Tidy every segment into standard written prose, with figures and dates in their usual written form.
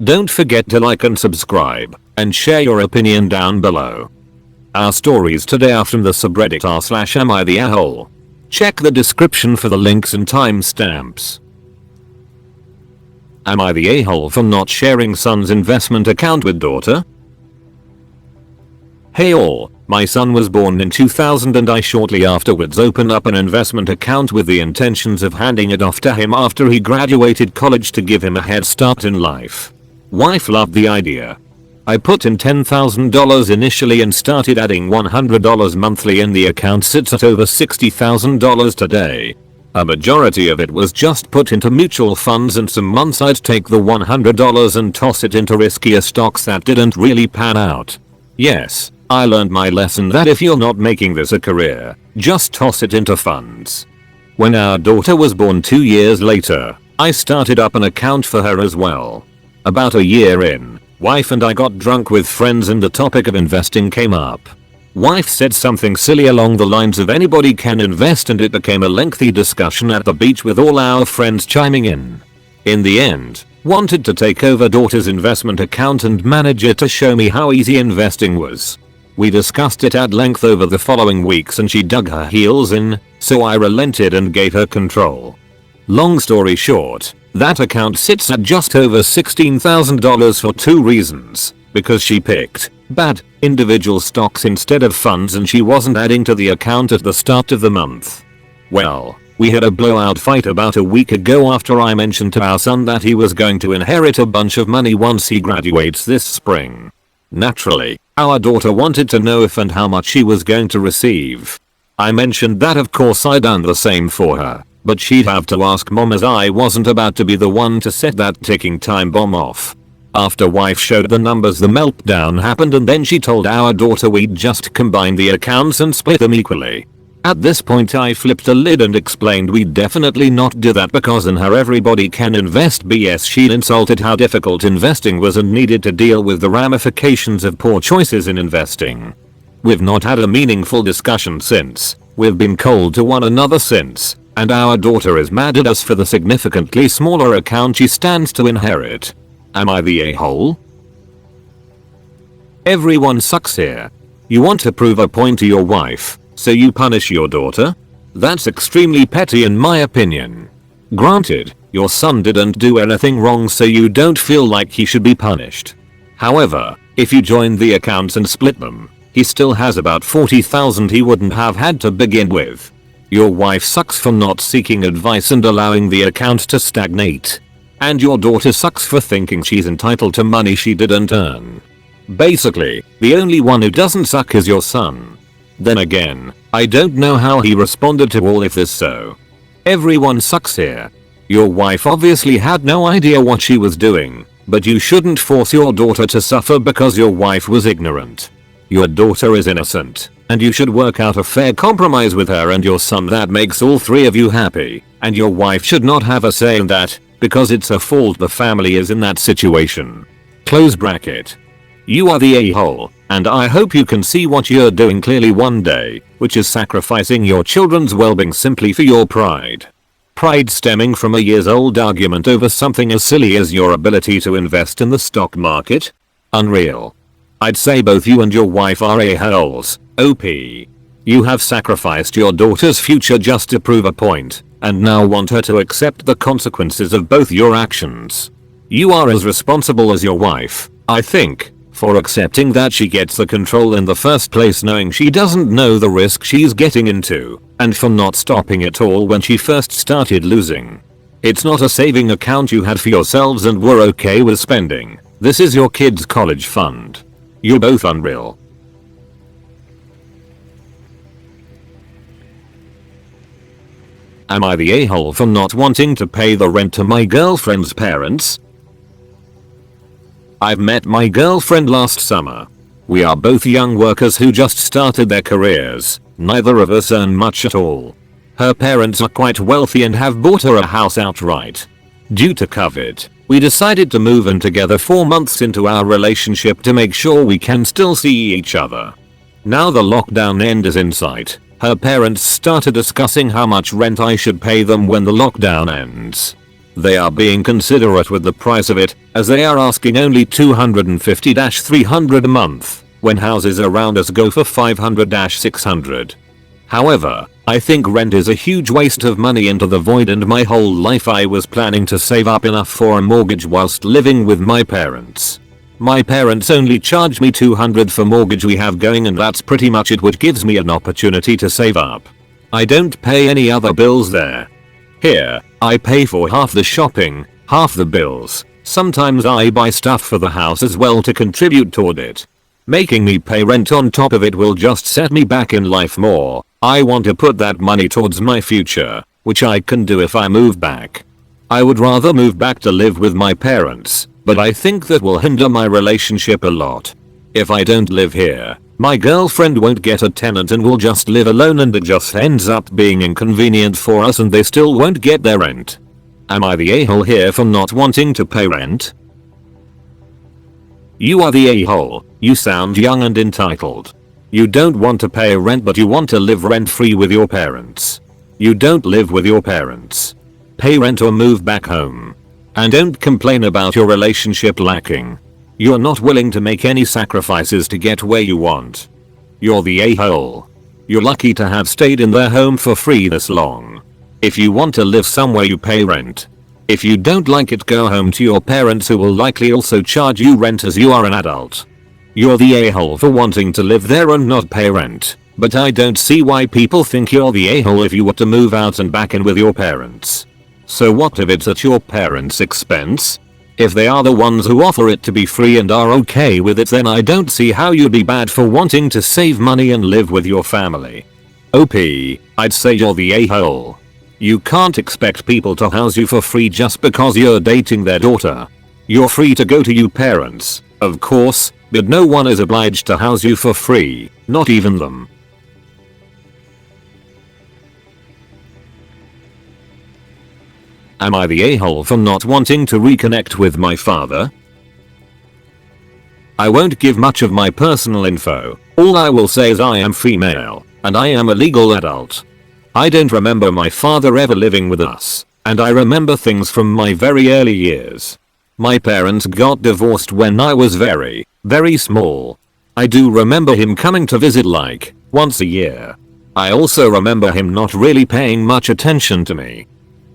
Don't forget to like and subscribe, and share your opinion down below. Our stories today are from the subreddit r/am I the a-hole. Check the description for the links and timestamps. Am I the a-hole for not sharing son's investment account with daughter? Hey all, my son was born in 2000 and I shortly afterwards opened up an investment account with the intentions of handing it off to him after he graduated college to give him a head start in life. Wife loved the idea. I put in $10,000 initially and started adding $100 monthly, and the account sits at over $60,000 today. A majority of it was just put into mutual funds, and some months I'd take the $100 and toss it into riskier stocks that didn't really pan out. Yes, I learned my lesson that if you're not making this a career, just toss it into funds. When our daughter was born 2 years later, I started up an account for her as well. About a year in, wife and I got drunk with friends and the topic of investing came up. Wife said something silly along the lines of anybody can invest, and it became a lengthy discussion at the beach with all our friends chiming in. In the end, wanted to take over daughter's investment account and manage it to show me how easy investing was. We discussed it at length over the following weeks and she dug her heels in, so I relented and gave her control. Long story short, that account sits at just over $16,000 for 2 reasons. Because she picked bad individual stocks instead of funds, and she wasn't adding to the account at the start of the month. Well, we had a blowout fight about a week ago after I mentioned to our son that he was going to inherit a bunch of money once he graduates this spring. Naturally, our daughter wanted to know if and how much she was going to receive. I mentioned that of course I'd done the same for her, but she'd have to ask mom, as I wasn't about to be the one to set that ticking time bomb off. After wife showed the numbers, the meltdown happened, and then she told our daughter we'd just combine the accounts and split them equally. At this point I flipped a lid and explained we'd definitely not do that because in her everybody can invest BS she insulted how difficult investing was and needed to deal with the ramifications of poor choices in investing. We've not had a meaningful discussion since, we've been cold to one another since, and our daughter is mad at us for the significantly smaller account she stands to inherit. Am I the a-hole? Everyone sucks here. You want to prove a point to your wife, so you punish your daughter? That's extremely petty in my opinion. Granted, your son didn't do anything wrong, so you don't feel like he should be punished. However, if you joined the accounts and split them, he still has about $40,000 he wouldn't have had to begin with. Your wife sucks for not seeking advice and allowing the account to stagnate. And your daughter sucks for thinking she's entitled to money she didn't earn. Basically, the only one who doesn't suck is your son. Then again, I don't know how he responded to all of this, so everyone sucks here. Your wife obviously had no idea what she was doing, but you shouldn't force your daughter to suffer because your wife was ignorant. Your daughter is innocent, and you should work out a fair compromise with her and your son that makes all 3 of you happy, and your wife should not have a say in that, because it's her fault the family is in that situation. Close bracket. You are the a-hole, and I hope you can see what you're doing clearly one day, which is sacrificing your children's well-being simply for your pride. Pride stemming from a years-old argument over something as silly as your ability to invest in the stock market? Unreal. I'd say both you and your wife are a-holes, OP. You have sacrificed your daughter's future just to prove a point, and now want her to accept the consequences of both your actions. You are as responsible as your wife, I think, for accepting that she gets the control in the first place knowing she doesn't know the risk she's getting into, and for not stopping it all when she first started losing. It's not a saving account you had for yourselves and were okay with spending. This is your kid's college fund. You're both unreal. Am I the a-hole for not wanting to pay the rent to my girlfriend's parents? I've met my girlfriend last summer. We are both young workers who just started their careers. Neither of us earn much at all. Her parents are quite wealthy and have bought her a house outright. Due to COVID, we decided to move in together 4 months into our relationship to make sure we can still see each other. Now the lockdown end is in sight. Her parents started discussing how much rent I should pay them when the lockdown ends. They are being considerate with the price of it, as they are asking only $250-300 a month, when houses around us go for $500-600. However, I think rent is a huge waste of money into the void, and my whole life I was planning to save up enough for a mortgage whilst living with my parents. My parents only charge me $200 for mortgage we have going, and that's pretty much it, which gives me an opportunity to save up. I don't pay any other bills there. Here, I pay for half the shopping, half the bills. Sometimes I buy stuff for the house as well to contribute toward it. Making me pay rent on top of it will just set me back in life more. I want to put that money towards my future, which I can do if I move back. I would rather move back to live with my parents, but I think that will hinder my relationship a lot. If I don't live here, my girlfriend won't get a tenant and will just live alone, and it just ends up being inconvenient for us, and they still won't get their rent. Am I the a-hole here for not wanting to pay rent? You are the a-hole. You sound young and entitled. You don't want to pay rent, but you want to live rent-free with your parents. You don't live with your parents. Pay rent or move back home. And don't complain about your relationship lacking. You're not willing to make any sacrifices to get where you want. You're the a-hole. You're lucky to have stayed in their home for free this long. If you want to live somewhere, you pay rent. If you don't like it, go home to your parents, who will likely also charge you rent as you are an adult. You're the a-hole for wanting to live there and not pay rent, but I don't see why people think you're the a-hole if you were to move out and back in with your parents. So what if it's at your parents' expense? If they are the ones who offer it to be free and are okay with it, then I don't see how you'd be bad for wanting to save money and live with your family. OP, I'd say you're the a-hole. You can't expect people to house you for free just because you're dating their daughter. You're free to go to your parents, of course, but no one is obliged to house you for free, not even them. Am I the a-hole for not wanting to reconnect with my father? I won't give much of my personal info. All I will say is I am female, and I am a legal adult. I don't remember my father ever living with us, and I remember things from my very early years. My parents got divorced when I was very, very small. I do remember him coming to visit like once a year. I also remember him not really paying much attention to me.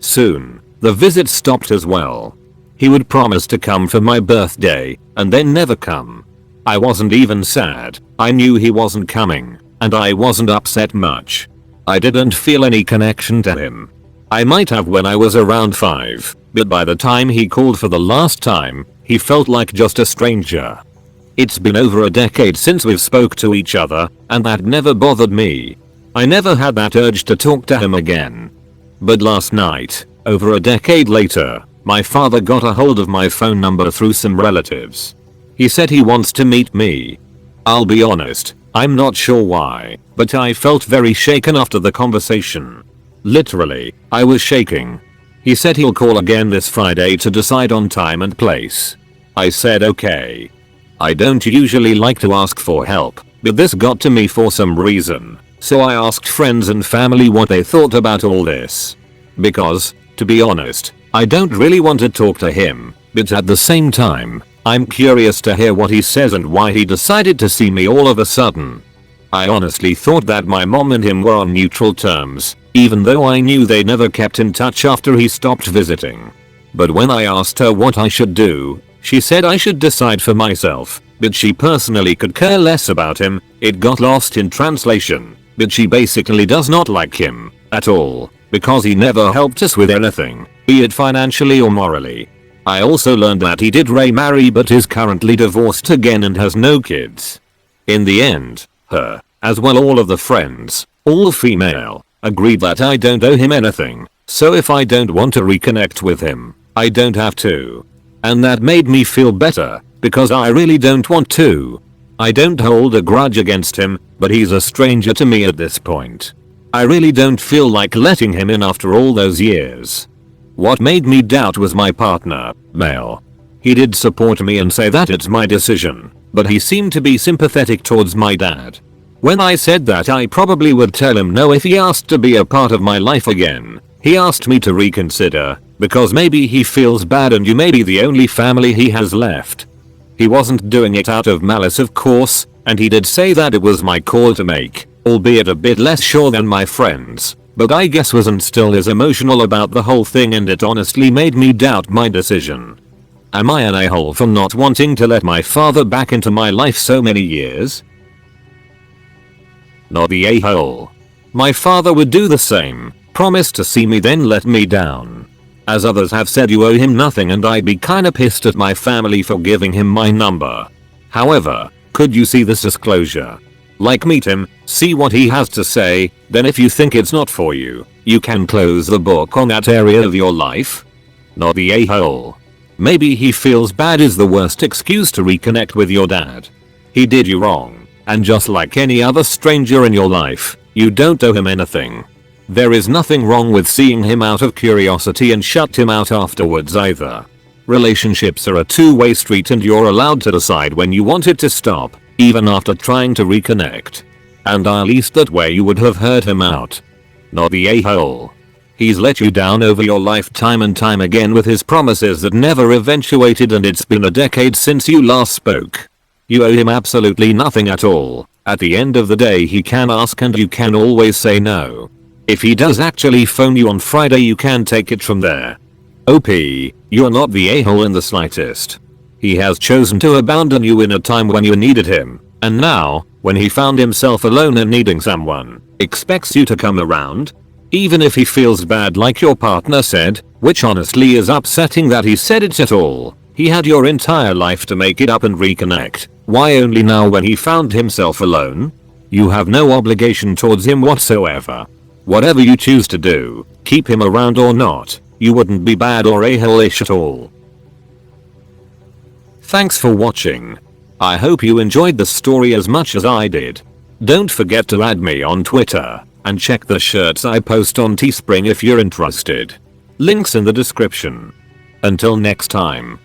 Soon, the visits stopped as well. He would promise to come for my birthday, and then never come. I wasn't even sad. I knew he wasn't coming, and I wasn't upset much. I didn't feel any connection to him. I might have when I was around 5, but by the time he called for the last time, he felt like just a stranger. It's been over a decade since we've spoke to each other, and that never bothered me. I never had that urge to talk to him again. But last night, over a decade later, my father got a hold of my phone number through some relatives. He said he wants to meet me. I'll be honest, I'm not sure why, but I felt very shaken after the conversation. Literally, I was shaking. He said he'll call again this Friday to decide on time and place. I said okay. I don't usually like to ask for help, but this got to me for some reason, so I asked friends and family what they thought about all this. Because, to be honest, I don't really want to talk to him, but at the same time, I'm curious to hear what he says and why he decided to see me all of a sudden. I honestly thought that my mom and him were on neutral terms, even though I knew they never kept in touch after he stopped visiting. But when I asked her what I should do, she said I should decide for myself, but she personally could care less about him. It got lost in translation, but she basically does not like him at all, because he never helped us with anything, be it financially or morally. I also learned that he did remarry but is currently divorced again and has no kids. In the end, her, as well all of the friends, all female, agreed that I don't owe him anything, so if I don't want to reconnect with him, I don't have to. And that made me feel better, because I really don't want to. I don't hold a grudge against him, but he's a stranger to me at this point. I really don't feel like letting him in after all those years. What made me doubt was my partner, male. He did support me and say that it's my decision, but he seemed to be sympathetic towards my dad. When I said that I probably would tell him no if he asked to be a part of my life again, he asked me to reconsider, Because maybe he feels bad and you may be the only family he has left. He wasn't doing it out of malice, of course, and he did say that it was my call to make, albeit a bit less sure than my friends, but I guess wasn't still as emotional about the whole thing, and it honestly made me doubt my decision. Am I an a-hole for not wanting to let my father back into my life so many years? Not the a-hole. My father would do the same, promise to see me then let me down. As others have said, you owe him nothing, and I'd be kinda pissed at my family for giving him my number. However, could you see this disclosure? Like, meet him, see what he has to say, then if you think it's not for you, you can close the book on that area of your life? Not the a-hole. Maybe he feels bad is the worst excuse to reconnect with your dad. He did you wrong, and just like any other stranger in your life, you don't owe him anything. There is nothing wrong with seeing him out of curiosity and shut him out afterwards either. Relationships are a two-way street, and you're allowed to decide when you want it to stop, even after trying to reconnect. And at least that way you would have heard him out. Not the a-hole. He's let you down over your life time and time again with his promises that never eventuated, and it's been a decade since you last spoke. You owe him absolutely nothing at all. At the end of the day, he can ask and you can always say no. If he does actually phone you on Friday, you can take it from there. OP, you're not the a-hole in the slightest. He has chosen to abandon you in a time when you needed him, and now, when he found himself alone and needing someone, expects you to come around? Even if he feels bad like your partner said, which honestly is upsetting that he said it at all. He had your entire life to make it up and reconnect. Why only now when he found himself alone? You have no obligation towards him whatsoever. Whatever you choose to do, keep him around or not, you wouldn't be bad or a-hole-ish at all. Thanks for watching. I hope you enjoyed the story as much as I did. Don't forget to add me on Twitter, and check the shirts I post on Teespring if you're interested. Links in the description. Until next time.